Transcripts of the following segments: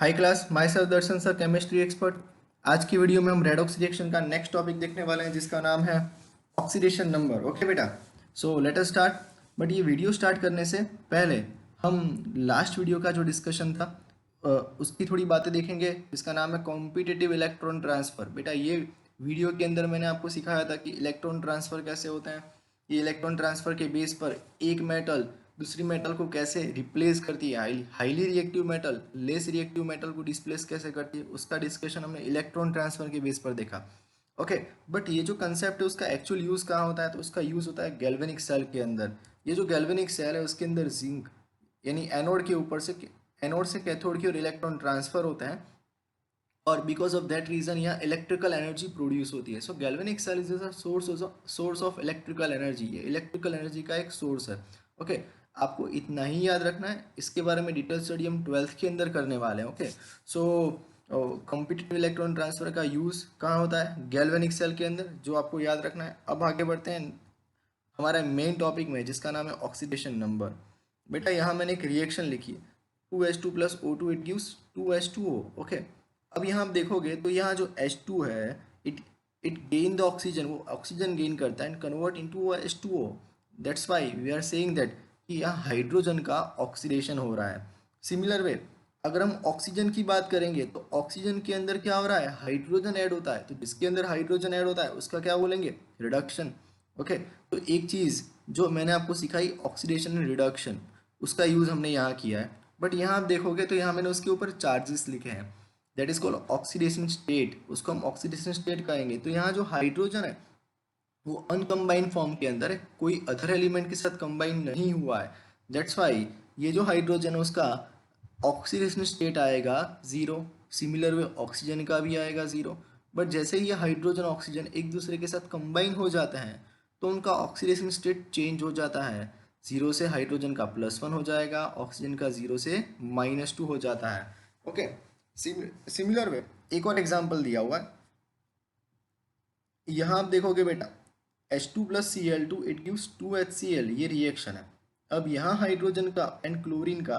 High class, my self Darshan sir, chemistry expert. आज की video में हम रेडॉक्स रिएक्शन का नेक्स्ट टॉपिक देखने वाले हैं जिसका नाम है ऑक्सीडेशन नंबर। ओके बेटा, so let us start. But ये वीडियो स्टार्ट करने से पहले हम लास्ट वीडियो का जो डिस्कशन था उसकी थोड़ी बातें देखेंगे जिसका नाम है कॉम्पिटिटिव इलेक्ट्रॉन ट्रांसफ़र। बेटा ये वीडियो के अंदर मैंने आपको सिखाया था कि इलेक्ट्रॉन ट्रांसफ़र कैसे होते हैं। ये इलेक्ट्रॉन ट्रांसफ़र के बेस पर एक मेटल दूसरी मेटल को कैसे रिप्लेस करती है, highly reactive metal less reactive metal को डिस्प्लेस कैसे करती है, उसका डिस्कशन हमने इलेक्ट्रॉन ट्रांसफर के बेस पर देखा। ओके, बट ये जो कंसेप्ट है उसका एक्चुअल यूज़ कहाँ होता है, तो उसका यूज़ होता है गैल्वेनिक सेल के अंदर। ये जो गैल्वेनिक सेल है उसके अंदर जिंक यानी एनोड के ऊपर से एनोड से कैथोड की ओर इलेक्ट्रॉन ट्रांसफर होता है और बिकॉज ऑफ दैट रीजन यहाँ इलेक्ट्रिकल एनर्जी प्रोड्यूस होती है। So galvanic cell is a source of electrical energy. ये इलेक्ट्रिकल एनर्जी का एक सोर्स है। ओके, आपको इतना ही याद रखना है। इसके बारे में डिटेल स्टडी हम 12th के अंदर करने वाले हैं। ओके, सो कॉम्पिटिटिव इलेक्ट्रॉन ट्रांसफर का यूज़ कहाँ होता है, गैल्वेनिक सेल के अंदर, जो आपको याद रखना है। अब आगे बढ़ते हैं हमारा मेन टॉपिक में जिसका नाम है ऑक्सीडेशन नंबर। बेटा यहाँ मैंने एक रिएक्शन लिखी है 2H2 plus O2 it gives 2H2O। Okay, अब यहाँ आप देखोगे तो यहाँ जो H2 है it it gain the oxygen, वो ऑक्सीजन गेन करता है and convert into H2O। That's why we are saying that कि यहाँ हाइड्रोजन का ऑक्सीडेशन हो रहा है। सिमिलर वे अगर हम ऑक्सीजन की बात करेंगे तो ऑक्सीजन के अंदर क्या हो रहा है, हाइड्रोजन ऐड होता है। तो जिसके अंदर हाइड्रोजन ऐड होता है उसका क्या बोलेंगे, रिडक्शन। ओके, तो एक चीज़ जो मैंने आपको सिखाई ऑक्सीडेशन एंड रिडक्शन, उसका यूज़ हमने यहाँ किया है। बट यहाँ आप देखोगे तो यहाँ मैंने उसके ऊपर चार्जेस लिखे हैं, that is called oxidation state. उसको हम ऑक्सीडेशन स्टेट कहेंगे। तो यहाँ जो हाइड्रोजन है वो अनकम्बाइंड फॉर्म के अंदर है, कोई अदर एलिमेंट के साथ कंबाइन नहीं हुआ है। दैट्स वाई ये जो हाइड्रोजन है उसका ऑक्सीडेशन स्टेट आएगा ज़ीरो। सिमिलर वे ऑक्सीजन का भी आएगा ज़ीरो। बट जैसे ही ये हाइड्रोजन ऑक्सीजन एक दूसरे के साथ कंबाइन हो जाते हैं तो उनका ऑक्सीडेशन स्टेट चेंज हो जाता है। ज़ीरो से हाइड्रोजन का +1 हो जाएगा, ऑक्सीजन का ज़ीरो से -2 हो जाता है। ओके, सिमिलर वे एक और एग्जांपल दिया हुआ है। यहाँ आप देखोगे बेटा H2 plus Cl2 it gives 2HCl, ये रिएक्शन है। अब यहाँ हाइड्रोजन का एंड क्लोरीन का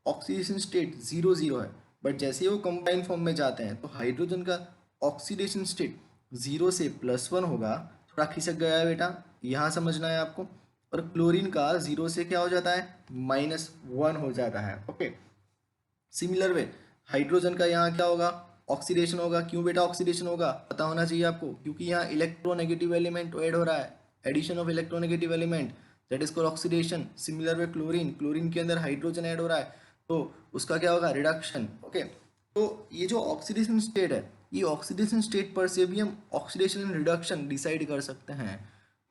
ऑक्सीडेशन स्टेट 0 0 है। बट जैसे ही वो कंबाइन फॉर्म में जाते हैं तो हाइड्रोजन का ऑक्सीडेशन स्टेट 0 से +1 होगा। थोड़ा खिसक गया है बेटा, यहाँ समझना है आपको। और क्लोरीन का 0 से क्या हो जाता है, -1 हो जाता है। ओके, सिमिलर वे हाइड्रोजन का यहाँ क्या होगा, ऑक्सीडेशन होगा। क्यों बेटा ऑक्सीडेशन होगा, पता होना चाहिए आपको, क्योंकि यहाँ इलेक्ट्रोनेगेटिव एलिमेंट ऐड हो रहा है, addition of electronegative element, that is called oxidation. Similar way chlorine, chlorine के अंदर हाइड्रोजन ऐड हो रहा है तो उसका क्या होगा, रिडक्शन। ओके, तो ये जो ऑक्सीडेशन स्टेट है, ये ऑक्सीडेशन स्टेट पर से भी हम ऑक्सीडेशन एंड रिडक्शन डिसाइड कर सकते हैं।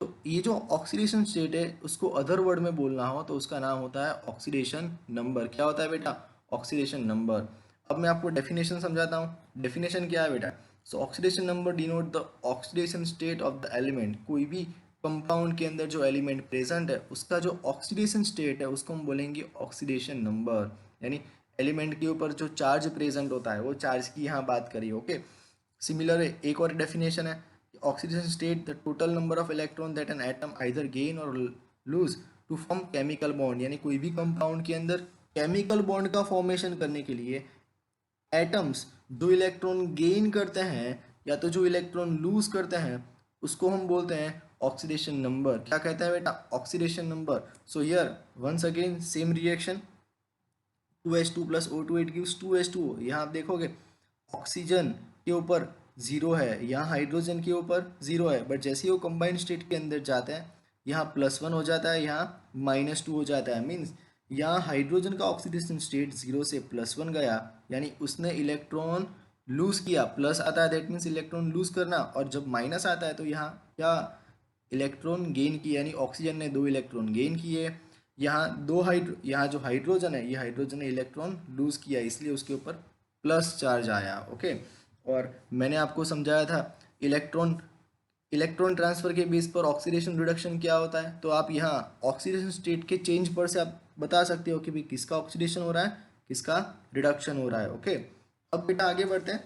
तो ये जो ऑक्सीडेशन स्टेट है उसको अदर वर्ड में बोलना हो तो उसका नाम होता है ऑक्सीडेशन नंबर। क्या होता है बेटा, ऑक्सीडेशन नंबर। अब मैं आपको डेफिनेशन समझाता हूँ। डेफिनेशन क्या है बेटा, सो oxidation number denote the oxidation state of the element. कोई भी कंपाउंड के अंदर जो एलिमेंट प्रेजेंट है उसका जो ऑक्सीडेशन स्टेट है उसको हम बोलेंगे ऑक्सीडेशन नंबर। यानी एलिमेंट के ऊपर जो चार्ज प्रेजेंट होता है वो चार्ज की यहाँ बात करिए। ओके, सिमिलर एक और डेफिनेशन है, oxidation state the total number of electron that an atom either gain or lose to form chemical bond. यानी कोई भी कंपाउंड के अंदर केमिकल बॉन्ड का फॉर्मेशन करने के लिए एटम्स जो इलेक्ट्रॉन गेन करते हैं या तो जो इलेक्ट्रॉन लूज करते हैं उसको हम बोलते हैं ऑक्सीडेशन नंबर। क्या कहते हैं बेटा, oxidation number. So here once again same reaction 2H2 plus O2 it gives 2H2O। यहाँ आप देखोगे ऑक्सीजन के ऊपर 0 है, यहाँ हाइड्रोजन के ऊपर 0 है। बट जैसे ही वो कंबाइंड स्टेट के अंदर जाते हैं यहाँ +1 हो जाता है, यहाँ -2 हो जाता है। मीन्स यहाँ हाइड्रोजन का ऑक्सीडेशन स्टेट 0 से +1 गया, यानी उसने इलेक्ट्रॉन लूज किया। प्लस आता है दैट मीन्स इलेक्ट्रॉन लूज करना, और जब माइनस आता है तो यहाँ क्या, इलेक्ट्रॉन गेन किया, यानी ऑक्सीजन ने 2 इलेक्ट्रॉन गेन किए। यहाँ जो हाइड्रोजन है, ये हाइड्रोजन ने इलेक्ट्रॉन लूज किया, इसलिए उसके ऊपर प्लस चार्ज आया। ओके, और मैंने आपको समझाया था इलेक्ट्रॉन इलेक्ट्रॉन ट्रांसफर के बेस पर ऑक्सीडेशन रिडक्शन क्या होता है। तो आप यहाँ ऑक्सीडेशन स्टेट के चेंज पर से आप बता सकते हो कि भाई किसका ऑक्सीडेशन हो रहा है, किसका रिडक्शन हो रहा है। ओके, अब बेटा आगे बढ़ते हैं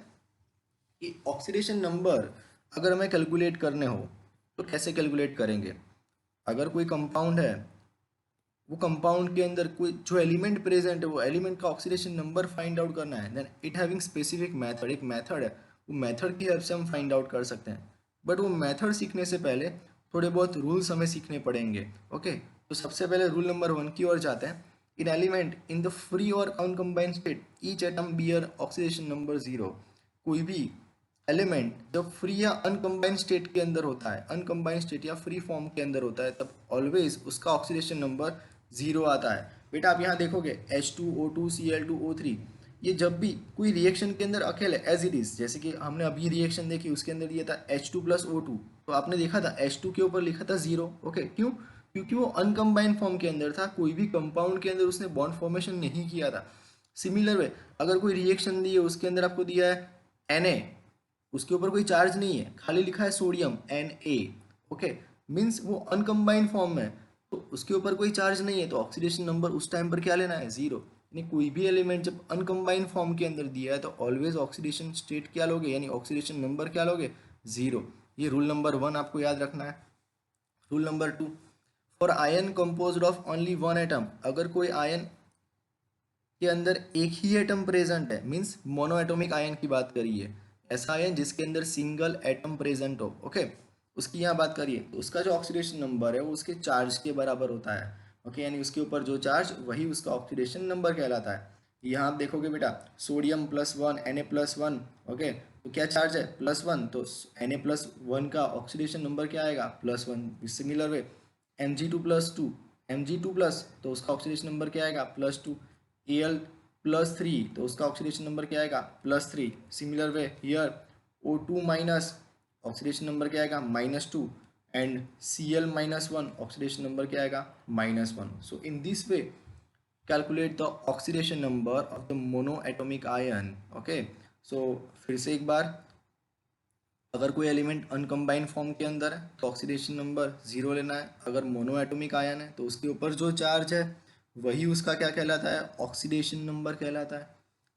कि ऑक्सीडेशन नंबर अगर हमें कैलकुलेट करने हो तो कैसे कैलकुलेट करेंगे। अगर कोई कंपाउंड है वो कंपाउंड के अंदर कोई जो एलिमेंट प्रेजेंट है वो एलिमेंट का ऑक्सीडेशन नंबर फाइंड आउट करना है, then it having specific method, एक मेथड है, वो मेथड की हेल्प से हम फाइंड आउट कर सकते हैं। बट वो मेथड सीखने से पहले थोड़े बहुत रूल्स हमें सीखने पड़ेंगे। ओके, तो सबसे पहले रूल नंबर 1 की ओर जाते हैं। In element in the free or uncombined state each atom bear oxidation number 0। कोई भी एलिमेंट जब फ्री या अनकम्बाइंड स्टेट के अंदर होता है, अनकम्बाइंड स्टेट या फ्री फॉर्म के अंदर होता है, तब ऑलवेज उसका ऑक्सीडेशन नंबर 0 आता है। बेटा आप यहाँ देखोगे H2O2 Cl2O3, ये जब भी कोई रिएक्शन के अंदर अकेले एज इट इज, जैसे कि हमने अभी रिएक्शन देखी उसके अंदर दिया था H2+O2, तो आपने देखा था H2 के ऊपर लिखा था 0। ओके, क्यों? क्योंकि वो अनकम्बाइंड फॉर्म के अंदर था, कोई भी कंपाउंड के अंदर उसने बॉन्ड फॉर्मेशन नहीं किया था। सिमिलर वे अगर कोई रिएक्शन दी है उसके अंदर आपको दिया है Na, उसके ऊपर कोई चार्ज नहीं है, खाली लिखा है सोडियम Na। ओके, मीन्स वो अनकम्बाइंड फॉर्म में, तो उसके ऊपर कोई चार्ज नहीं है, तो ऑक्सीडेशन नंबर उस टाइम पर क्या लेना है? 0। यानी कोई भी एलिमेंट जब अनकम्बाइंड फॉर्म के अंदर दिया है तो ऑलवेज ऑक्सीडेशन स्टेट क्या लोगे, यानी ऑक्सीडेशन नंबर क्या लोगे? 0। ये रूल नंबर 1 आपको याद रखना है। Rule number 2, for ion composed of only one atom, अगर कोई आयन के अंदर एक ही एटम प्रेजेंट है, मीन्स मोनो एटोमिक आयन की बात करिए, ऐसा आयन जिसके अंदर सिंगल एटम प्रेजेंट हो, ओके, उसकी यहाँ बात करिए, तो उसका जो ऑक्सीडेशन नंबर है वो उसके चार्ज के बराबर होता है। ओके, यानी उसके ऊपर जो चार्ज वही उसका ऑक्सीडेशन नंबर कहलाता है। यहाँ आप देखोगे बेटा सोडियम +1 Na+1, ओके, तो क्या चार्ज है? +1, तो Na+1 का ऑक्सीडेशन नंबर क्या आएगा? +1। सिमिलर वे Mg2+2, Mg2+, तो उसका ऑक्सीडेशन नंबर क्या आएगा? +2। Al+3, तो उसका ऑक्सीडेशन नंबर क्या आएगा? +3। Similar way here O2-, oxidation number क्या आएगा? -2, एंड Cl-1, ऑक्सीडेशन नंबर क्या आएगा? -1। So in this way calculate the oxidation number of the mono atomic ion. Okay, so फिर से एक बार, अगर कोई एलिमेंट अनकम्बाइंड फॉर्म के अंदर है तो ऑक्सीडेशन नंबर 0 लेना है। अगर मोनो एटोमिक आयन है तो उसके ऊपर जो चार्ज है वही उसका क्या कहलाता है? ऑक्सीडेशन नंबर कहलाता है।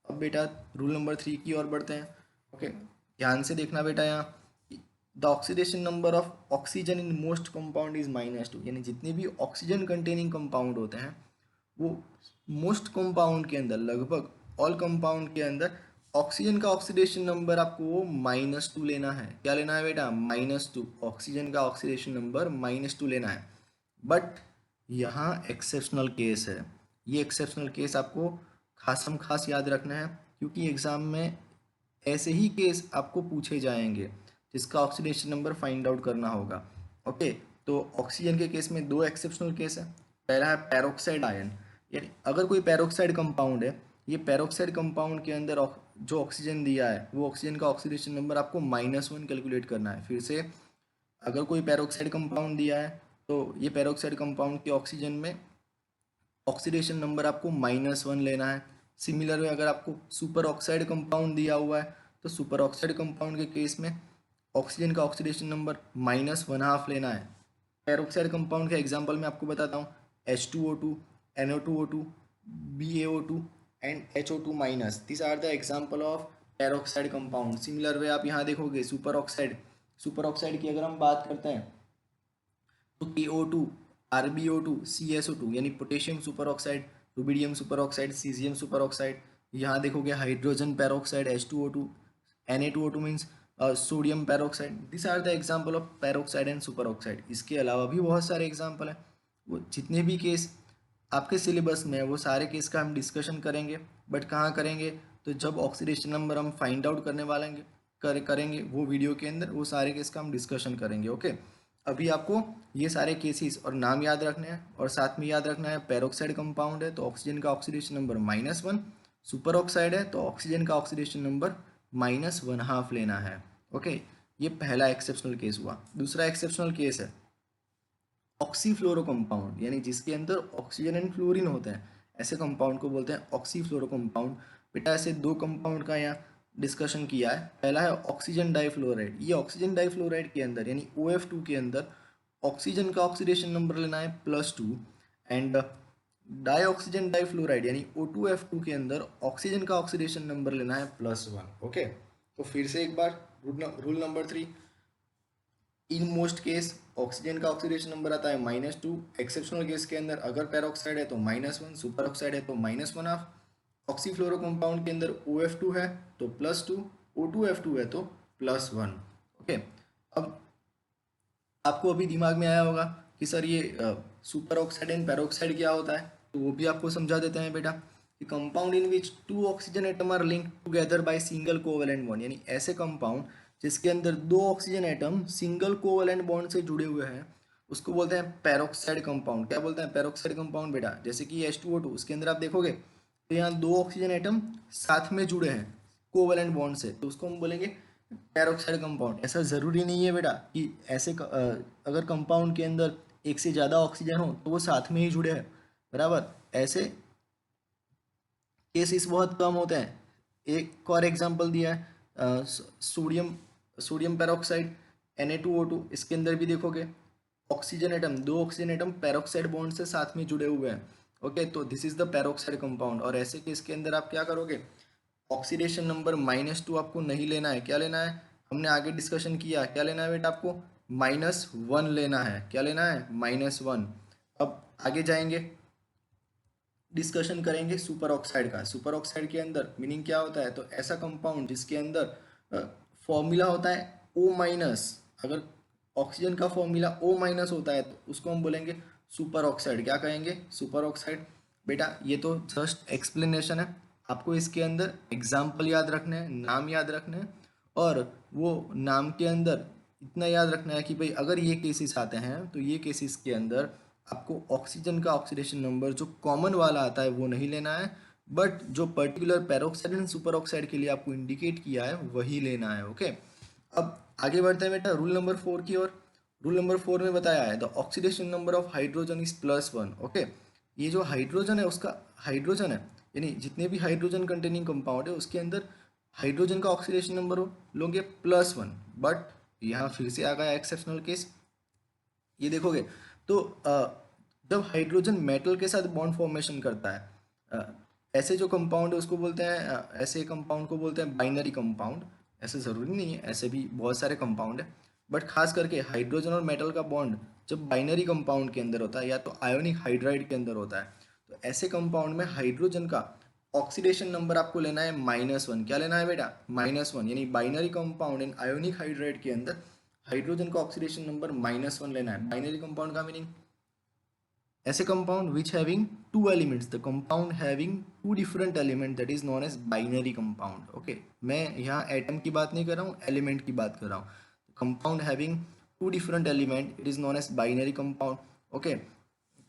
अब बेटा रूल नंबर 3 की ओर बढ़ते हैं। ओके, ध्यान से देखना बेटा, यहाँ the oxidation number of oxygen in most compound is -2, यानी जितने भी ऑक्सीजन कंटेनिंग कंपाउंड होते हैं वो मोस्ट कंपाउंड के अंदर, लगभग ऑल कंपाउंड के अंदर ऑक्सीजन का ऑक्सीडेशन नंबर आपको -2 लेना है। क्या लेना है बेटा? -2। ऑक्सीजन का ऑक्सीडेशन नंबर -2 लेना है। बट यहाँ एक्सेप्शनल केस है, ये एक्सेप्शनल केस आपको खासम खास याद रखना है, क्योंकि एग्जाम में ऐसे ही केस आपको पूछे जाएंगे जिसका ऑक्सीडेशन नंबर फाइंड आउट करना होगा। ओके, तो ऑक्सीजन के केस में 2 एक्सेप्शनल केस है। पहला है पैरोक्साइड आयन, यानी अगर कोई पैरोक्साइड कंपाउंड है, ये पैरोक्साइड कंपाउंड के अंदर जो ऑक्सीजन दिया है वो ऑक्सीजन का ऑक्सीडेशन नंबर आपको -1 कैलकुलेट करना है। फिर से, अगर कोई पैरोक्साइड कंपाउंड दिया है तो ये पैरोक्साइड कंपाउंड के ऑक्सीजन में ऑक्सीडेशन नंबर आपको -1 लेना है। सिमिलर वे अगर आपको सुपर ऑक्साइड कंपाउंड दिया हुआ है तो सुपर ऑक्साइड कंपाउंड के केस में ऑक्सीजन का ऑक्सीडेशन नंबर -1/2 लेना है। पैरोक्साइड कंपाउंड का एग्जांपल मैं आपको बताता हूँ, H2O2, NO2O2, BaO2 and HO2-। This are the example of peroxide compound. Similar way आप यहाँ देखोगे सुपर ऑक्साइड की अगर हम बात करते हैं तो KO2, RbO2, CSO2, यानी potassium super oxide, rubidium super oxide, caesium super oxide. यहाँ देखोगे hydrogen peroxide H2O2, Na2O2 means sodium peroxide. This are the example of peroxide and super oxide. इसके अलावा भी बहुत सारे एग्जाम्पल हैं, वो जितने भी केस आपके सिलेबस में है वो सारे केस का हम डिस्कशन करेंगे। बट कहाँ करेंगे? तो जब ऑक्सीडेशन नंबर हम फाइंड आउट करने वाले करेंगे वो वीडियो के अंदर वो सारे केस का हम डिस्कशन करेंगे। ओके, अभी आपको ये सारे केसेस और नाम याद रखने हैं, और साथ में याद रखना है पेरोक्साइड कंपाउंड है तो ऑक्सीजन का ऑक्सीडेशन नंबर -1, सुपर ऑक्साइड है तो ऑक्सीजन का ऑक्सीडेशन नंबर -1/2 लेना है। ओके, ये पहला एक्सेप्शनल केस हुआ। दूसरा एक्सेप्शनल केस है ऑक्सीफ्लोरो कंपाउंड, यानी जिसके अंदर ऑक्सीजन एंड फ्लोरीन होते हैं, ऐसे कंपाउंड को बोलते हैं ऑक्सीफ्लोरो कंपाउंड। बेटा ऐसे 2 कंपाउंड का यहाँ डिस्कशन किया है। पहला है ऑक्सीजन डाइफ्लोराइड। ये ऑक्सीजन डाइफ्लोराइड के अंदर यानी OF2 के अंदर ऑक्सीजन का ऑक्सीडेशन नंबर लेना है +2, एंड डाईऑक्सीजन डाइफ्लोराइड यानी O2F2 के अंदर ऑक्सीजन का ऑक्सीडेशन नंबर लेना है +1। ओके, तो फिर से एक बार rule number 3, in most case oxygen का ऑक्सीडेशन नंबर आता है -2। एक्सेप्शनल केस के अंदर अगर पेरोक्साइड है तो -1, सुपर ऑक्साइड है तो -1/2, ऑक्सीफ्लोरो कंपाउंड के अंदर OF2 है तो +2, O2F2 है तो +1। ओके, अब आपको अभी दिमाग में आया होगा कि सर ये सुपर ऑक्साइड एंड पेरोक्साइड क्या होता है, तो वो भी आपको समझा देते हैं बेटा कि compound in which 2 oxygen atom are linked together by single covalent bond, यानी ऐसे कंपाउंड जिसके अंदर 2 oxygen atom single covalent bond से जुड़े हुए हैं, उसको बोलते हैं पेरोक्साइड कंपाउंड। क्या बोलते हैं? पेरोक्साइड कंपाउंड बेटा। जैसे कि H2O2, उसके अंदर आप देखोगे तो यहाँ 2 ऑक्सीजन एटम साथ में जुड़े हैं कोवेलेंट बॉन्ड से, तो उसको हम बोलेंगे पेरोक्साइड कंपाउंड। ऐसा ज़रूरी नहीं है बेटा कि अगर कंपाउंड के अंदर एक से ज़्यादा ऑक्सीजन हो तो वो साथ में ही जुड़े हैं, बराबर। ऐसे केसेस बहुत कम होते हैं। एक और एग्जांपल दिया है सोडियम सोडियम पेरोक्साइड Na2O2, इसके अंदर भी देखोगे oxygen atom, 2 oxygen atom peroxide bond से साथ में जुड़े हुए हैं। ओके, तो this is the peroxide compound. और ऐसे केस के अंदर आप क्या करोगे? ऑक्सीडेशन नंबर -2 आपको नहीं लेना है। क्या लेना है? हमने आगे डिस्कशन किया, क्या लेना है बेटा आपको? -1 लेना है। क्या लेना है? -1। अब आगे जाएंगे, डिस्कशन करेंगे सुपर ऑक्साइड का। सुपर ऑक्साइड के अंदर मीनिंग क्या होता है? तो ऐसा कंपाउंड जिसके अंदर फॉर्मूला होता है O-। अगर ऑक्सीजन का फॉर्मूला O- होता है तो उसको हम बोलेंगे सुपर ऑक्साइड। क्या कहेंगे? Super oxide. बेटा ये तो जस्ट एक्सप्लेनेशन है, आपको इसके अंदर एग्जाम्पल याद रखने हैं, नाम याद रखने हैं, और वो नाम के अंदर इतना याद रखना है कि भाई अगर ये केसेस आते हैं तो ये केसेस के अंदर आपको ऑक्सीजन का ऑक्सीडेशन नंबर जो कॉमन वाला आता है वो नहीं लेना है, बट जो particular peroxide and super oxide के लिए आपको इंडिकेट किया है वही लेना है। ओके, अब आगे बढ़ते हैं बेटा रूल नंबर 4 की ओर। रूल नंबर 4 में बताया है the oxidation number of hydrogen is +1। Okay, ये जो हाइड्रोजन है उसका, हाइड्रोजन है यानी जितने भी हाइड्रोजन कंटेनिंग कंपाउंड है उसके अंदर हाइड्रोजन का ऑक्सीडेशन नंबर लोगे +1। बट यहाँ फिर से आ गया एक्सेप्शनल केस। ये देखोगे तो जब हाइड्रोजन मेटल के साथ बॉन्ड फॉर्मेशन करता है, ऐसे जो कंपाउंड है उसको बोलते हैं ऐसे कंपाउंड को बोलते हैं बाइनरी कंपाउंड। ऐसे ज़रूरी नहीं है, ऐसे भी बहुत सारे कंपाउंड है, बट खास करके हाइड्रोजन और मेटल का बॉन्ड जब बाइनरी कंपाउंड के अंदर होता है या तो आयोनिक हाइड्राइड के अंदर होता है, तो ऐसे कंपाउंड में हाइड्रोजन का ऑक्सीडेशन नंबर आपको लेना है -1। क्या लेना है बेटा? -1, यानी binary compound in ionic hydride के अंदर हाइड्रोजन का ऑक्सीडेशन नंबर -1 लेना है। बाइनरी कंपाउंड का मीनिंग ऐसे compound which having two elements, the compound having two different element, that is known as binary compound. Okay, मैं यहाँ एटम की बात नहीं कर रहा हूँ, एलिमेंट की बात कर रहा हूँ। Compound having two different element, it is known as binary compound. Okay,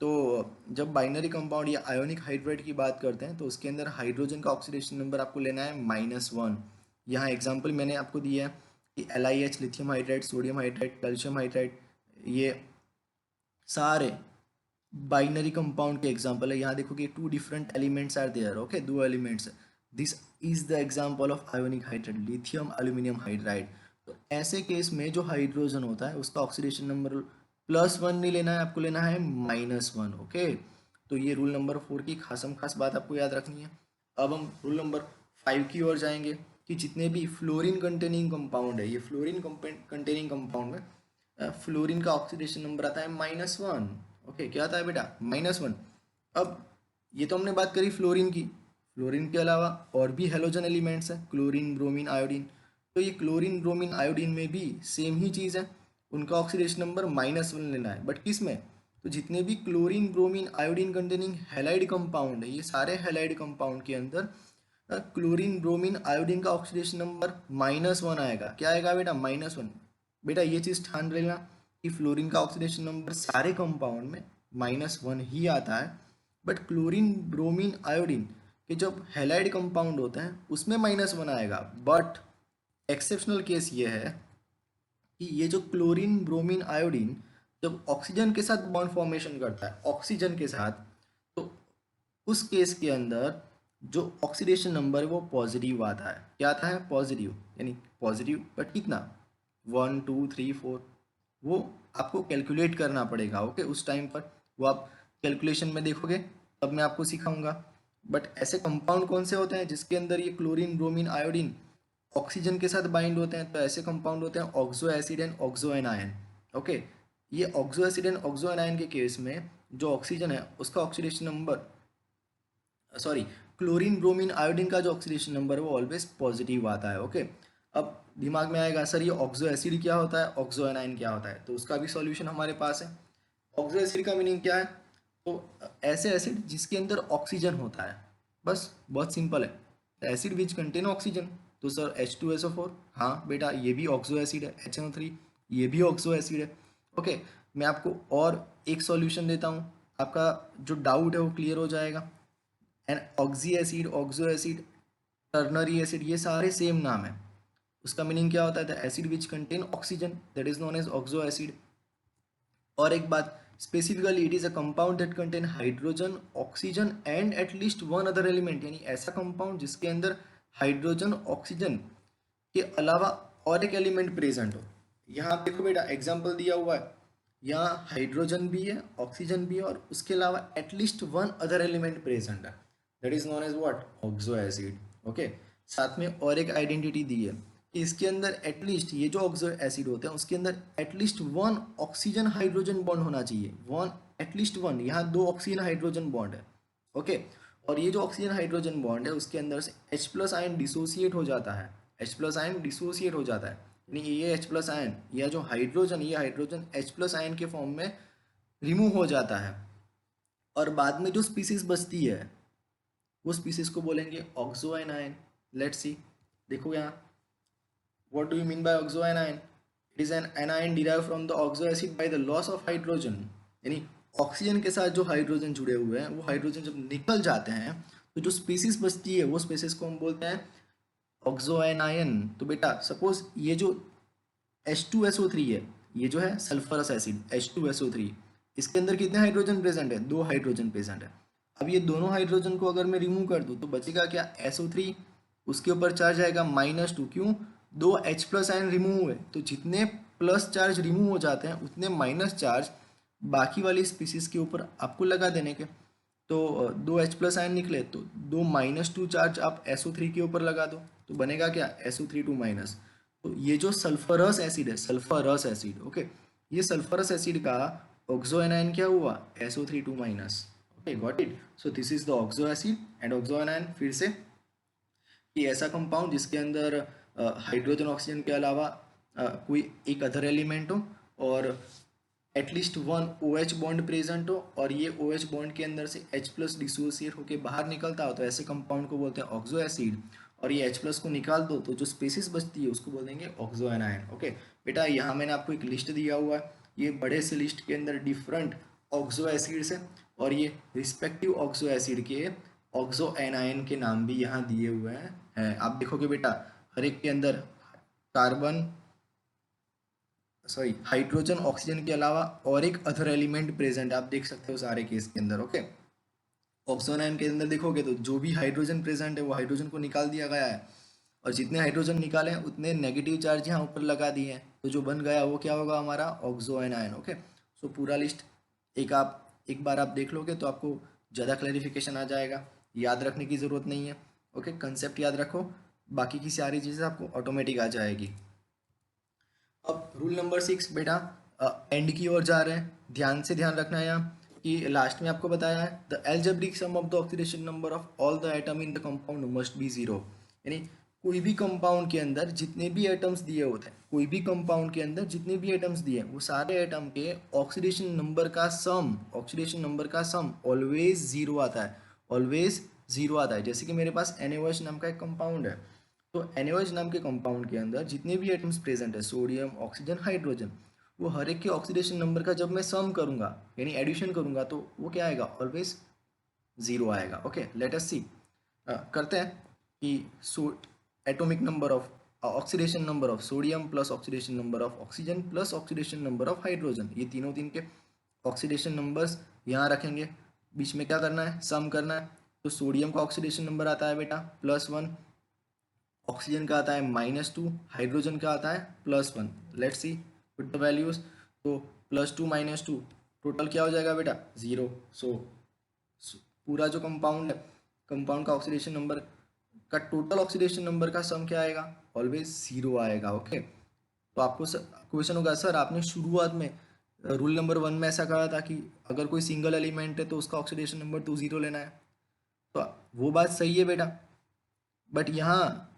तो जब बाइनरी कंपाउंड या आयोनिक हाइड्राइड की बात करते हैं तो उसके अंदर हाइड्रोजन का ऑक्सीडेशन नंबर आपको लेना है -1। यहाँ एग्जाम्पल मैंने आपको दिया है कि LiH, lithium hydride, sodium hydride, calcium hydride, ये सारे बाइनरी कंपाउंड के एग्जाम्पल है। यहाँ देखो कि 2 different elements are there. Okay, 2 elements. This is the example of ionic hydride, lithium aluminium hydride. तो ऐसे केस में जो हाइड्रोजन होता है उसका ऑक्सीडेशन नंबर +1 नहीं लेना है, आपको लेना है -1। ओके, तो ये रूल नंबर 4 की खासम खास बात आपको याद रखनी है। अब हम रूल नंबर 5 की ओर जाएंगे कि जितने भी फ्लोरीन कंटेनिंग कंपाउंड है, ये फ्लोरीन कंटेनिंग कंपाउंड में फ्लोरीन का ऑक्सीडेशन नंबर आता है -1। ओके, क्या आता है बेटा? -1। अब ये तो हमने बात करी फ्लोरीन की। फ्लोरीन के अलावा और भी हेलोजन एलिमेंट्स हैं, क्लोरीन, ब्रोमीन, आयोडीन। तो ये क्लोरीन, ब्रोमीन, आयोडीन में भी सेम ही चीज़ है, उनका ऑक्सीडेशन नंबर -1 लेना है। बट किस में? तो जितने भी chlorine, bromine, iodine containing halide compound है, ये सारे हैलाइड कंपाउंड के अंदर क्लोरीन, ब्रोमीन, आयोडीन का ऑक्सीडेशन नंबर -1 आएगा। क्या आएगा बेटा? -1। बेटा ये चीज़ ध्यान रखना कि फ्लोरीन का ऑक्सीडेशन नंबर सारे कंपाउंड में -1 ही आता है, बट क्लोरीन, ब्रोमीन, आयोडीन के जब हैलाइड कंपाउंड होते हैं उसमें -1 आएगा। बट एक्सेप्शनल केस ये है कि ये जो क्लोरीन, ब्रोमीन, आयोडीन जब ऑक्सीजन के साथ बॉन्ड फॉर्मेशन करता है, ऑक्सीजन के साथ, तो उस केस के अंदर जो ऑक्सीडेशन नंबर है वो पॉजिटिव आता है। क्या आता है? पॉजिटिव, यानी पॉजिटिव बट कितना? 1, 2, 3, 4, वो आपको कैलकुलेट करना पड़ेगा। ओके, उस टाइम पर वो आप कैलकुलेशन में देखोगे तब मैं आपको सिखाऊंगा। बट ऐसे कंपाउंड कौन से होते हैं जिसके अंदर ये क्लोरीन, ब्रोमीन, आयोडीन ऑक्सीजन के साथ बाइंड होते हैं? तो ऐसे कंपाउंड होते हैं oxo acid and oxo anion. Okay. ये oxo acid and oxo anion के केस में जो ऑक्सीजन है उसका oxidation number, sorry, chlorine bromine iodine का जो ऑक्सीडेशन नंबर है वो ऑलवेज पॉजिटिव आता है। ओके। अब दिमाग में आएगा सर ये ऑक्सो एसिड क्या होता है, ऑक्सो एनायन क्या होता है, तो उसका भी सॉल्यूशन हमारे पास है। ऑक्सो एसिड का मीनिंग क्या है, तो ऐसे एसिड जिसके अंदर ऑक्सीजन होता है, बस बहुत सिंपल है, एसिड विच कंटेन ऑक्सीजन। तो सर H2SO4, हाँ बेटा ये भी ऑक्सो एसिड है, HNO3 ये भी ऑक्सो एसिड है। ओके। मैं आपको और एक सॉल्यूशन देता हूँ, आपका जो डाउट है वो क्लियर हो जाएगा। And oxy acid, oxo acid, ternary acid, ये सारे सेम नाम है। उसका मीनिंग क्या होता है, the acid which contain oxygen that is known as oxo acid. और एक बात, specifically it is a compound that contain hydrogen, oxygen and at least one other element, यानी ऐसा कंपाउंड जिसके अंदर हाइड्रोजन, ऑक्सीजन के अलावा और एक एलिमेंट प्रेजेंट हो। यहाँ आप देखो बेटा एग्जाम्पल दिया हुआ है, यहाँ हाइड्रोजन भी है, ऑक्सीजन भी है, और उसके अलावा at least one other element present है, that is known as what, oxo acid. Okay. साथ में और एक आइडेंटिटी दी है कि इसके अंदर एटलीस्ट, ये जो ऑक्सो एसिड होते हैं उसके अंदर at least one oxygen hydrogen bond होना चाहिए, वन, एटलीस्ट वन, यहाँ दो ऑक्सीजन हाइड्रोजन बॉन्ड है। ओके। और ये जो ऑक्सीजन हाइड्रोजन बॉन्ड है उसके अंदर से H प्लस आयन डिसोसिएट हो जाता है, H प्लस आयन डिसोसिएट हो जाता है, यानी ये H प्लस आयन या जो हाइड्रोजन, ये हाइड्रोजन H प्लस आयन के फॉर्म में रिमूव हो जाता है, और बाद में जो स्पीसीज बचती है वो स्पीसीज को बोलेंगे ऑक्सो एनायन। लेट्स सी, देखो यहाँ, what do you mean by oxoanion? It is an anion derived from the oxo acid by the loss of hydrogen, यानी ऑक्सीजन के साथ जो हाइड्रोजन जुड़े हुए हैं वो हाइड्रोजन जब निकल जाते हैं तो जो स्पीसीज बचती है वो स्पीसीज को हम बोलते हैं ऑक्सोएनायन। तो बेटा सपोज ये जो H2SO3 है, ये जो है सल्फरस एसिड H2SO3, इसके अंदर कितने हाइड्रोजन प्रेजेंट है, दो हाइड्रोजन प्रेजेंट है। अब ये दोनों हाइड्रोजन को अगर मैं रिमूव कर दूँ तो बचेगा क्या, SO3, उसके ऊपर चार्ज आएगा -2, क्यों, दो H प्लस आयन रिमूव हुए, तो जितने प्लस चार्ज रिमूव हो जाते हैं उतने माइनस चार्ज बाकी वाली स्पीसीज के ऊपर आपको लगा देने के। तो दो H प्लस आयन निकले तो दो -2 चार्ज आप SO3 के ऊपर लगा दो, तो बनेगा क्या, SO3 2 माइनस। तो ये जो सल्फरस एसिड है, सल्फरस एसिड, ओके, ये सल्फरस एसिड का ऑक्सो एनायन क्या हुआ, SO3 2 minus. Okay, got it. So this is the oxo acid and oxo anion. फिर से, कि ऐसा कंपाउंड जिसके अंदर हाइड्रोजन ऑक्सीजन के अलावा कोई एक अदर एलिमेंट हो, और at least one OH bond present हो, और ये OH बॉन्ड के अंदर से H प्लस डिसोसिएट होकर बाहर निकलता हो, तो ऐसे कंपाउंड को बोलते हैं ऑक्सो एसिड। और ये H प्लस को निकाल दो तो जो स्पेसिस बचती है उसको बोल देंगे ऑक्सो एनायन। ओके बेटा, यहाँ मैंने आपको एक लिस्ट दिया हुआ है, ये बड़े से लिस्ट के अंदर डिफरेंट ऑक्सो एसिड्स है, और ये रिस्पेक्टिव ऑक्सो एसिड के ऑक्सो एनायन के नाम भी यहाँ दिए हुए हैं। आप देखोगे बेटा हर एक के अंदर कार्बन, सॉरी, हाइड्रोजन ऑक्सीजन के अलावा और एक अदर एलिमेंट प्रेजेंट, आप देख सकते हो सारे केस के अंदर। ओके, ऑक्सोनाइन के अंदर देखोगे तो जो भी हाइड्रोजन प्रेजेंट है वो हाइड्रोजन को निकाल दिया गया है, और जितने हाइड्रोजन निकाले हैं उतने नेगेटिव चार्ज यहाँ ऊपर लगा दिए हैं, तो जो बन गया वो क्या होगा, हमारा ऑक्सो एनायन। ओके, सो पूरा लिस्ट एक बार आप देख लोगे तो आपको ज़्यादा क्लैरिफिकेशन आ जाएगा, याद रखने की ज़रूरत नहीं है। ओके, कंसेप्ट याद रखो, बाकी की सारी चीज़ें आपको ऑटोमेटिक आ जाएगी। अब रूल नंबर 6 बेटा, एंड की ओर जा रहे हैं, ध्यान रखना है यहाँ कि लास्ट में आपको बताया है the algebraic sum of the oxidation number of all the atom in the compound must be 0, यानी कोई भी कंपाउंड के अंदर जितने भी एटम्स दिए होते हैं, कोई भी कंपाउंड के अंदर जितने भी एटम्स दिए हैं वो सारे एटम के ऑक्सीडेशन नंबर का सम, ऑक्सीडेशन नंबर का सम ऑलवेज 0 आता है, ऑलवेज 0 आता है। जैसे कि मेरे पास NaOH नाम का एक कंपाउंड है, तो NaOH नाम के कंपाउंड के अंदर जितने भी एटम्स प्रेजेंट है, सोडियम, ऑक्सीजन, हाइड्रोजन, वो हर एक के ऑक्सीडेशन नंबर का जब मैं सम करूंगा यानी एडिशन करूंगा तो वो क्या आएगा, ऑलवेज 0 आएगा। ओके, लेट अस सी, करते हैं कि atomic number of oxidation number of sodium plus oxidation number of oxygen plus oxidation number of hydrogen, ये तीनों तीन के ऑक्सीडेशन नंबर्स यहाँ रखेंगे, बीच में क्या करना है, सम करना है। तो सोडियम का ऑक्सीडेशन नंबर आता है बेटा +1, ऑक्सीजन का आता है -2, हाइड्रोजन का आता है +1। Let's see, put the values, तो +2 -2 टोटल क्या हो जाएगा बेटा, 0। सो पूरा जो कंपाउंड है, कंपाउंड का ऑक्सीडेशन नंबर का टोटल ऑक्सीडेशन नंबर का सम क्या आएगा, ऑलवेज 0 आएगा। ओके, तो आपको क्वेश्चन होगा सर आपने शुरुआत में रूल नंबर 1 में ऐसा कहा था कि अगर कोई सिंगल एलिमेंट है तो उसका ऑक्सीडेशन नंबर 0 लेना है, तो वो बात सही है बेटा, बट यहाँ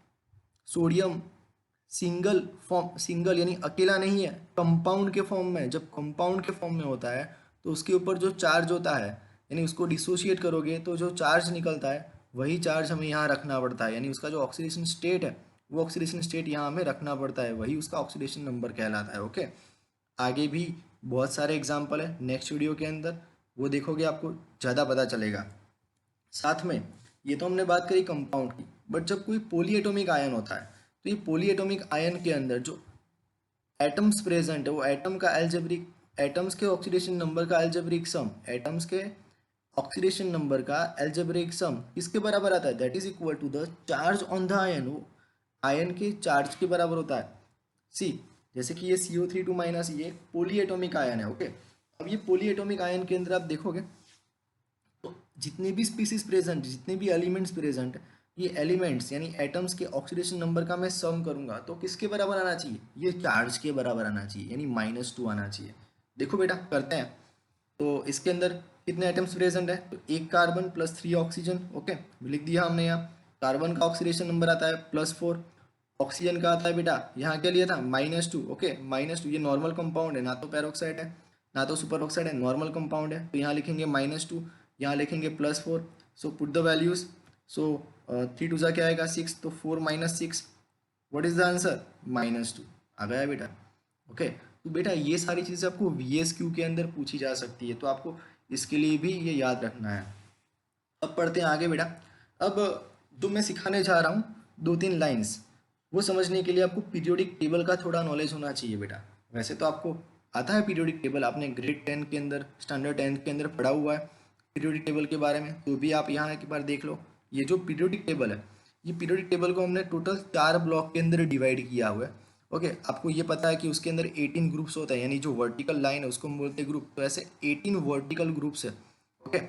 सोडियम सिंगल यानी अकेला नहीं है, कंपाउंड के फॉर्म में। जब कंपाउंड के फॉर्म में होता है तो उसके ऊपर जो चार्ज होता है, यानी उसको डिसोशिएट करोगे तो जो चार्ज निकलता है वही चार्ज हमें यहाँ रखना पड़ता है, यानी उसका जो ऑक्सीडेशन स्टेट है वो ऑक्सीडेशन स्टेट यहाँ हमें रखना पड़ता है, वही उसका ऑक्सीडेशन नंबर कहलाता है। ओके, आगे भी बहुत सारे एग्जाम्पल है नेक्स्ट वीडियो के अंदर, वो देखोगे आपको ज़्यादा पता चलेगा। साथ में ये तो हमने बात करी कंपाउंड की, बट जब कोई पॉलीएटॉमिक आयन होता है तो ये पॉलीएटॉमिक आयन के अंदर जो एटम्स प्रेजेंट है वो एटम का एल्जेब्रिक, एटम्स के ऑक्सीडेशन नंबर का एल्जेब्रिक सम, एटम्स के ऑक्सीडेशन नंबर का एल्जेब्रिक सम किसके बराबर आता है, that is equal to the charge on the ion, वो आयन के चार्ज के बराबर होता है। सी जैसे कि ये CO3 - ये पॉलीएटॉमिक आयन है। ओके, अब ये पॉलीएटॉमिक आयन के अंदर आप देखोगे तो जितने भी स्पीसीज प्रेजेंट, जितने भी एलिमेंट्स प्रेजेंट, ये एलिमेंट्स यानी एटम्स के ऑक्सीडेशन नंबर का मैं सम करूंगा तो किसके बराबर आना चाहिए, ये चार्ज के बराबर आना चाहिए, यानी -2 आना चाहिए। देखो बेटा करते हैं, तो इसके अंदर कितने एटम्स प्रेजेंट है, तो एक कार्बन प्लस 3 ऑक्सीजन। ओके, लिख दिया हमने यहाँ, कार्बन का ऑक्सीडेशन नंबर आता है +4, ऑक्सीजन का आता है बेटा यहाँ क्या लिया था -2। ओके, -2, ये नॉर्मल कंपाउंड है, ना तो पेरोक्साइड है ना तो सुपर ऑक्साइड है, नॉर्मल कंपाउंड है, तो यहाँ लिखेंगे -2, यहाँ लिखेंगे +4। सो पुट द वैल्यूज, सो 3 2 क्या आएगा 6, तो 4 - 6, व्हाट इज द आंसर -2 आ गया बेटा। ओके, तो बेटा ये सारी चीज़ें आपको VSQ के अंदर पूछी जा सकती है, तो आपको इसके लिए भी ये याद रखना है। अब पढ़ते हैं आगे बेटा। अब जो मैं सिखाने जा रहा हूँ 2-3 लाइंस, वो समझने के लिए आपको पीरियोडिक टेबल का थोड़ा नॉलेज होना चाहिए बेटा। वैसे तो आपको आता है पीरियोडिक टेबल, आपने ग्रेड 10 के अंदर, स्टैंडर्ड 10 के अंदर पढ़ा हुआ है पीरियोडिक टेबल के बारे में, तो भी आप यहाँ एक बार देख लो। ये जो पीरियोडिक टेबल है, ये पीरियोडिक टेबल को हमने टोटल 4 ब्लॉक के अंदर डिवाइड किया हुआ है। ओके, आपको ये पता है कि उसके अंदर 18 ग्रुप्स होते हैं, यानी जो वर्टिकल लाइन है उसको हम बोलते हैं ग्रुप, तो ऐसे 18 वर्टिकल ग्रुप्स है। ओके,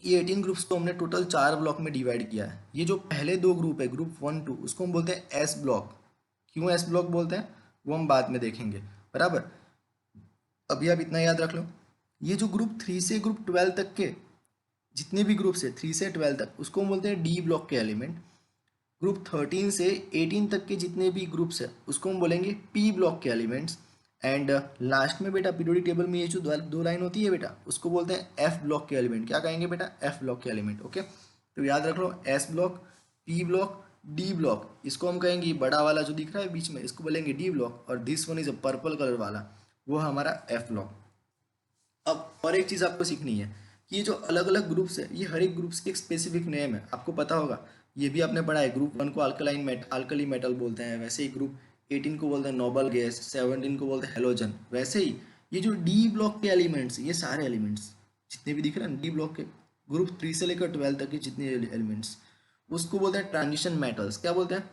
ये 18 ग्रुप्स को हमने टोटल 4 ब्लॉक में डिवाइड किया है। ये जो पहले 2 ग्रुप है, ग्रुप 1 2, उसको हम बोलते हैं एस ब्लॉक। क्यों एस ब्लॉक बोलते हैं वो हम बाद में देखेंगे, बराबर। अभी आप इतना याद रख लो, ये जो ग्रुप 3 से ग्रुप 12 तक के जितने भी ग्रुप्स है, 3 से 12 तक, उसको हम बोलते हैं डी ब्लॉक के एलिमेंट। ग्रुप 13 से 18 तक के जितने भी ग्रुप्स है उसको हम बोलेंगे पी ब्लॉक के एलिमेंट्स। एंड लास्ट में बेटा पीरियोडिक टेबल में ये जो दो लाइन होती है बेटा, उसको बोलते हैं एफ ब्लॉक के एलिमेंट। क्या कहेंगे बेटा, एफ ब्लॉक के एलिमेंट। ओके, तो याद रख लो, S block, P block, D block, इसको हम कहेंगे बड़ा वाला जो दिख रहा है बीच में, इसको बोलेंगे डी ब्लॉक, और this one is a purple colour वाला, वो हमारा एफ ब्लॉक। अब और एक चीज़ आपको सीखनी है कि ये जो अलग अलग ग्रुप्स है, ये हर एक ग्रुप्स की एक स्पेसिफिक नेम है, आपको पता होगा, ये भी आपने पढ़ा है। ग्रुप 1 को अल्कली मेटल बोलते हैं, वैसे ही ग्रुप 18 को बोलते हैं नोबल गैस, 17 को बोलते हैं हेलोजन। वैसे ही ये जो डी ब्लॉक के एलिमेंट्स, ये सारे एलिमेंट्स जितने भी दिख रहे हैं डी ब्लॉक के, ग्रुप 3 से लेकर 12 तक के जितने एलिमेंट्स, उसको बोलते हैं ट्रांजिशन मेटल्स। क्या बोलते हैं,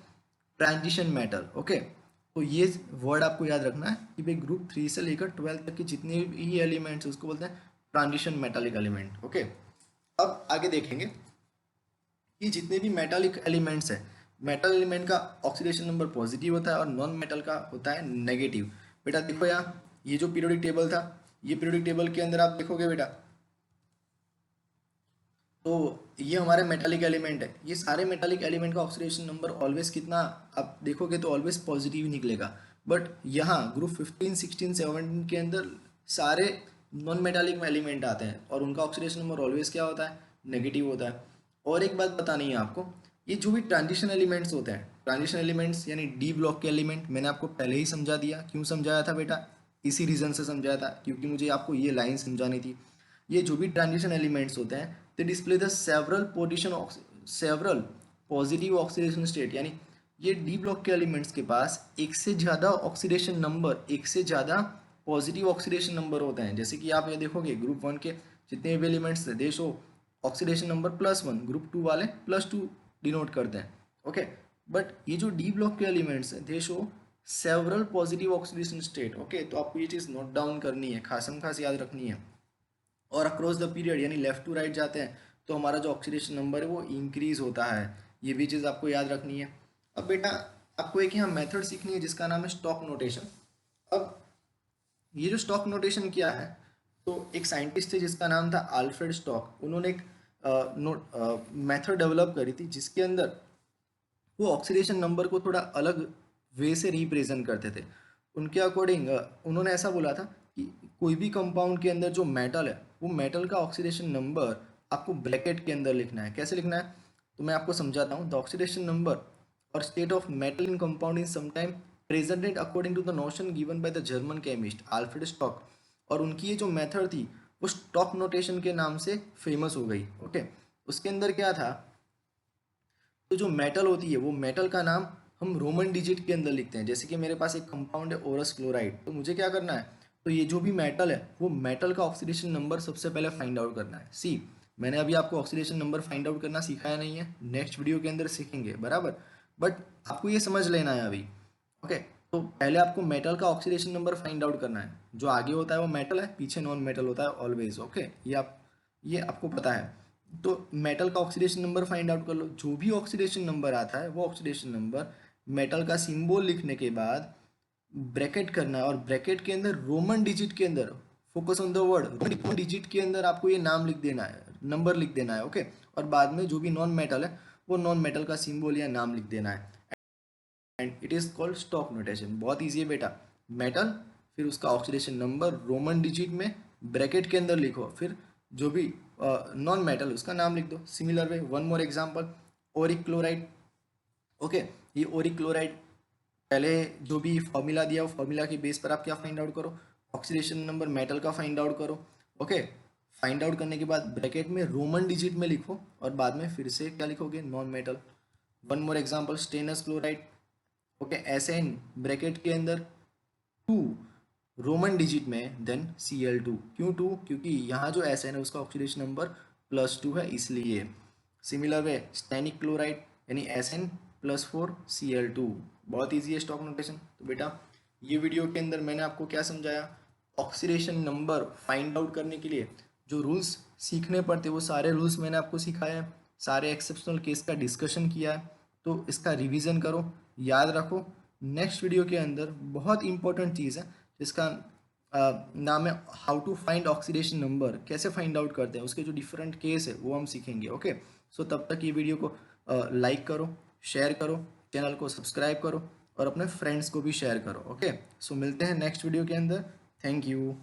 ट्रांजिशन मेटल। ओके, तो ये वर्ड आपको याद रखना है कि भाई ग्रुप 3 से लेकर 12 तक के जितने भी एलिमेंट्स उसको बोलते हैं ट्रांजिशन मेटालिक एलिमेंट। ओके, अब आगे देखेंगे कि जितने भी मेटालिक एलिमेंट्स है, मेटल एलिमेंट का ऑक्सीडेशन नंबर पॉजिटिव होता है और नॉन मेटल का होता है नेगेटिव। बेटा देखो यहाँ, ये जो पीरियोडिक टेबल था, ये पीरियोडिक टेबल के अंदर आप देखोगे बेटा, तो ये हमारे मेटालिक एलिमेंट है, ये सारे मेटालिक एलिमेंट का ऑक्सीडेशन नंबर ऑलवेज कितना, आप देखोगे तो ऑलवेज पॉजिटिव निकलेगा। बट यहाँ ग्रुप 15 16 17 के अंदर सारे नॉन मेटालिक एलिमेंट आते हैं और उनका ऑक्सीडेशन नंबर ऑलवेज क्या होता है, नेगेटिव होता है। और एक बात बतानी है आपको, ये जो भी ट्रांजिशन एलिमेंट्स होते हैं, ट्रांजिशन एलिमेंट्स यानी डी ब्लॉक के एलिमेंट, मैंने आपको पहले ही समझा दिया। क्यों समझाया था बेटा, इसी रीज़न से समझाया था क्योंकि मुझे आपको ये लाइन समझानी थी। ये जो भी ट्रांजिशन एलिमेंट्स होते हैं, they display the several positive oxidation state, यानी ये डी ब्लॉक के एलिमेंट्स के पास एक से ज़्यादा ऑक्सीडेशन नंबर, एक से ज़्यादा पॉजिटिव ऑक्सीडेशन नंबर होते हैं। जैसे कि आप ये देखोगे ग्रुप 1 के जितने भी एलिमेंट्स थे, दे शो ऑक्सीडेशन नंबर +1, ग्रुप 2 वाले +2 डिनोट करते हैं। ओके, बट ये जो डी ब्लॉक के एलिमेंट्स हैं, दे show several positive oxidation state. Okay, तो आपको ये चीज़ नोट डाउन करनी है, खासम खास याद रखनी है। और अक्रॉस द पीरियड यानी लेफ्ट टू राइट जाते हैं तो हमारा जो ऑक्सीडेशन नंबर है वो इंक्रीज होता है, ये भी चीज़ आपको याद रखनी है। अब बेटा आपको एक यहाँ मेथड सीखनी है जिसका नाम है स्टॉक नोटेशन। अब ये जो स्टॉक नोटेशन क्या है, तो एक साइंटिस्ट थे जिसका नाम था अल्फ्रेड स्टॉक। उन्होंने एक मेथड डेवलप करी थी जिसके अंदर वो ऑक्सीडेशन नंबर को थोड़ा अलग वे से रिप्रेजेंट करते थे। उनके अकॉर्डिंग उन्होंने ऐसा बोला था कि कोई भी कंपाउंड के अंदर जो मेटल है वो मेटल का ऑक्सीडेशन नंबर आपको ब्रैकेट के अंदर लिखना है। कैसे लिखना है, तो मैं आपको समझाता हूँ। द ऑक्सीडेशन नंबर और state of metal in compound is sometime presented according to the notion given by the German chemist Alfred Stock. और उनकी ये जो मेथड थी वो स्टॉक नोटेशन के नाम से फेमस हो गई। ओके, उसके अंदर क्या था, तो जो मेटल होती है वो मेटल का नाम हम रोमन डिजिट के अंदर लिखते हैं। जैसे कि मेरे पास एक कंपाउंड है ओरस क्लोराइड, तो मुझे क्या करना है, तो ये जो भी मेटल है वो मेटल का ऑक्सीडेशन नंबर सबसे पहले फाइंड आउट करना है। सी, मैंने अभी आपको ऑक्सीडेशन नंबर फाइंड आउट करना सिखाया नहीं है, नेक्स्ट वीडियो के अंदर सीखेंगे बराबर, बट आपको ये समझ लेना है अभी। ओके, तो पहले आपको मेटल का ऑक्सीडेशन नंबर फाइंड आउट करना है। जो आगे होता है वो मेटल है, पीछे नॉन मेटल होता है ऑलवेज। ओके, ये आपको पता है। तो मेटल का ऑक्सीडेशन नंबर फाइंड आउट कर लो। जो भी ऑक्सीडेशन नंबर आता है वो ऑक्सीडेशन नंबर मेटल का सिंबल लिखने के बाद ब्रैकेट करना है, और ब्रैकेट के अंदर रोमन डिजिट के अंदर, focus on the word, Roman digit के अंदर आपको ये नाम लिख देना है, नंबर लिख देना है। ओके, और बाद में जो भी नॉन मेटल है वो नॉन मेटल का सिंबल या नाम लिख देना है। And it is called stock notation. बहुत ईजी है बेटा। मेटल, फिर उसका ऑक्सीडेशन नंबर रोमन डिजिट में ब्रैकेट के अंदर लिखो, फिर जो भी नॉन मेटल उसका नाम लिख दो। Similar way, one more example, Oric chloride. Okay, ये ओरिक क्लोराइड, पहले जो भी फॉर्मूला दिया वो फॉर्मूला के बेस पर आप क्या फाइंड आउट करो, ऑक्सीडेशन नंबर मेटल का फाइंड आउट करो। ओके, फाइंड आउट करने के बाद ब्रैकेट में रोमन डिजिट में लिखो, और बाद में फिर से क्या लिखोगे, non metal. One more example, stannous chloride. Okay, SN bracket के अंदर 2 रोमन डिजिट में, देन Cl2। क्यों 2, क्योंकि यहाँ जो एसएन है उसका ऑक्सीडेशन नंबर +2 है इसलिए। सिमिलर वे, स्टेनिक क्लोराइड यानी Sn+4 Cl2। बहुत ईजी है स्टॉक नोटेशन। तो बेटा ये वीडियो के अंदर मैंने आपको क्या समझाया, ऑक्सीडेशन नंबर फाइंड आउट करने के लिए जो रूल्स सीखने पड़ते वो सारे रूल्स मैंने आपको सिखाया है, सारे एक्सेप्शनल केस का डिस्कशन किया है। तो इसका रिवीजन करो, याद रखो। नेक्स्ट वीडियो के अंदर बहुत इंपॉर्टेंट चीज़ है जिसका नाम है how to find oxidation number, कैसे फाइंड आउट करते हैं, उसके जो डिफरेंट केस है वो हम सीखेंगे। ओके, सो तब तक ये वीडियो को लाइक करो, शेयर करो, चैनल को सब्सक्राइब करो, और अपने फ्रेंड्स को भी शेयर करो। ओके, सो मिलते हैं नेक्स्ट वीडियो के अंदर। Thank you.